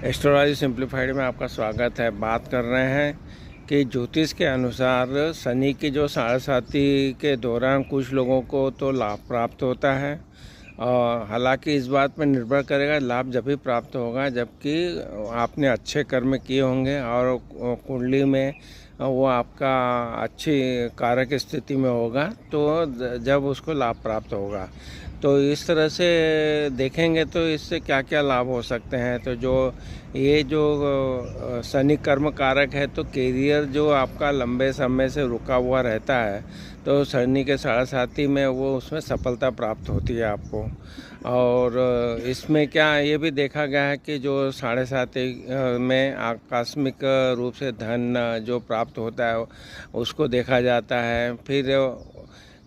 Astrology simplified में आपका स्वागत है। बात कर रहे हैं कि ज्योतिष के अनुसार शनि की जो साढ़े साती के दौरान कुछ लोगों को तो लाभ प्राप्त होता है, और हालांकि इस बात पर निर्भर करेगा लाभ जब भी प्राप्त होगा जबकि आपने अच्छे कर्म किए होंगे और कुंडली में वो आपका अच्छी कारक स्थिति में होगा तो जब उसको लाभ प्राप्त होगा। तो इस तरह से देखेंगे तो इससे क्या क्या लाभ हो सकते हैं। तो जो शनि कर्म कारक है तो कैरियर जो आपका लंबे समय से रुका हुआ रहता है तो शनि के साढ़े साती में वो उसमें सफलता प्राप्त होती है आपको। और इसमें क्या ये भी देखा गया है कि जो साढ़े साती में आकस्मिक रूप से धन जो प्राप्त होता है उसको देखा जाता है। फिर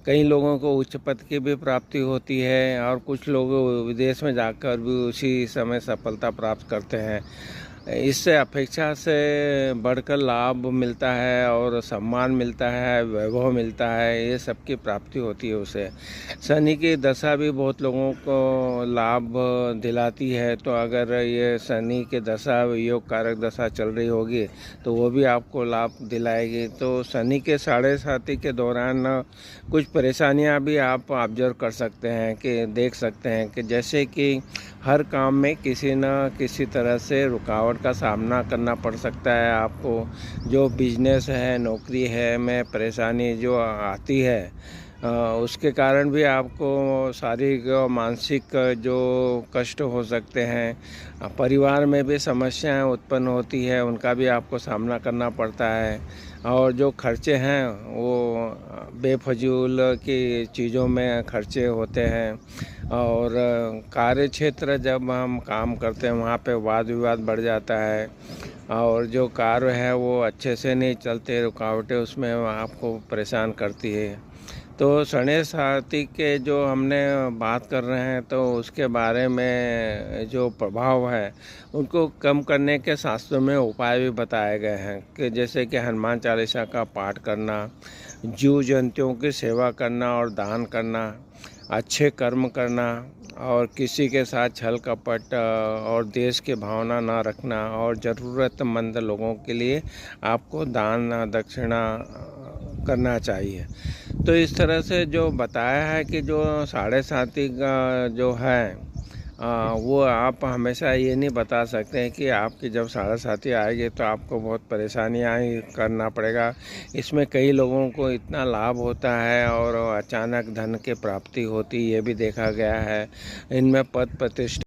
कई लोगों को उच्च पद की भी प्राप्ति होती है और कुछ लोग विदेश में जाकर भी उसी समय सफलता प्राप्त करते हैं। इससे अपेक्षा से बढ़कर लाभ मिलता है और सम्मान मिलता है, वैभव मिलता है, ये सब की प्राप्ति होती है उसे। शनि की दशा भी बहुत लोगों को लाभ दिलाती है, तो अगर ये शनि की दशा योग कारक दशा चल रही होगी तो वो भी आपको लाभ दिलाएगी। तो शनि के साढ़े साती के दौरान कुछ परेशानियां भी आप ऑब्जर्व कर सकते हैं कि देख सकते हैं कि जैसे कि हर काम में किसी न किसी तरह से रुकावट का सामना करना पड़ सकता है आपको। जो बिजनेस है, नौकरी है में परेशानी जो आती है उसके कारण भी आपको शारीरिक और मानसिक जो कष्ट हो सकते हैं। परिवार में भी समस्याएं उत्पन्न होती है, उनका भी आपको सामना करना पड़ता है। और जो खर्चे हैं वो बेफजूल की चीज़ों में खर्चे होते हैं। और कार्य क्षेत्र जब हम काम करते हैं वहाँ पे वाद विवाद बढ़ जाता है और जो कार्य है वो अच्छे से नहीं चलते, रुकावटें उसमें आपको परेशान करती है। तो साढ़े साती के जो हमने बात कर रहे हैं तो उसके बारे में जो प्रभाव है उनको कम करने के शास्त्रों में उपाय भी बताए गए हैं कि जैसे कि हनुमान चालीसा का पाठ करना, जीव जंतुओं की सेवा करना और दान करना, अच्छे कर्म करना और किसी के साथ छल कपट और देश की भावना ना रखना और ज़रूरतमंद लोगों के लिए आपको दान दक्षिणा करना चाहिए। तो इस तरह से जो बताया है कि जो साढ़े साती का जो है वो आप हमेशा ये नहीं बता सकते हैं कि आपकी जब साढ़े साती आएगी तो आपको बहुत परेशानियाँ ही करना पड़ेगा। इसमें कई लोगों को इतना लाभ होता है और अचानक धन की प्राप्ति होती ये भी देखा गया है। इनमें पद प्रतिष्ठा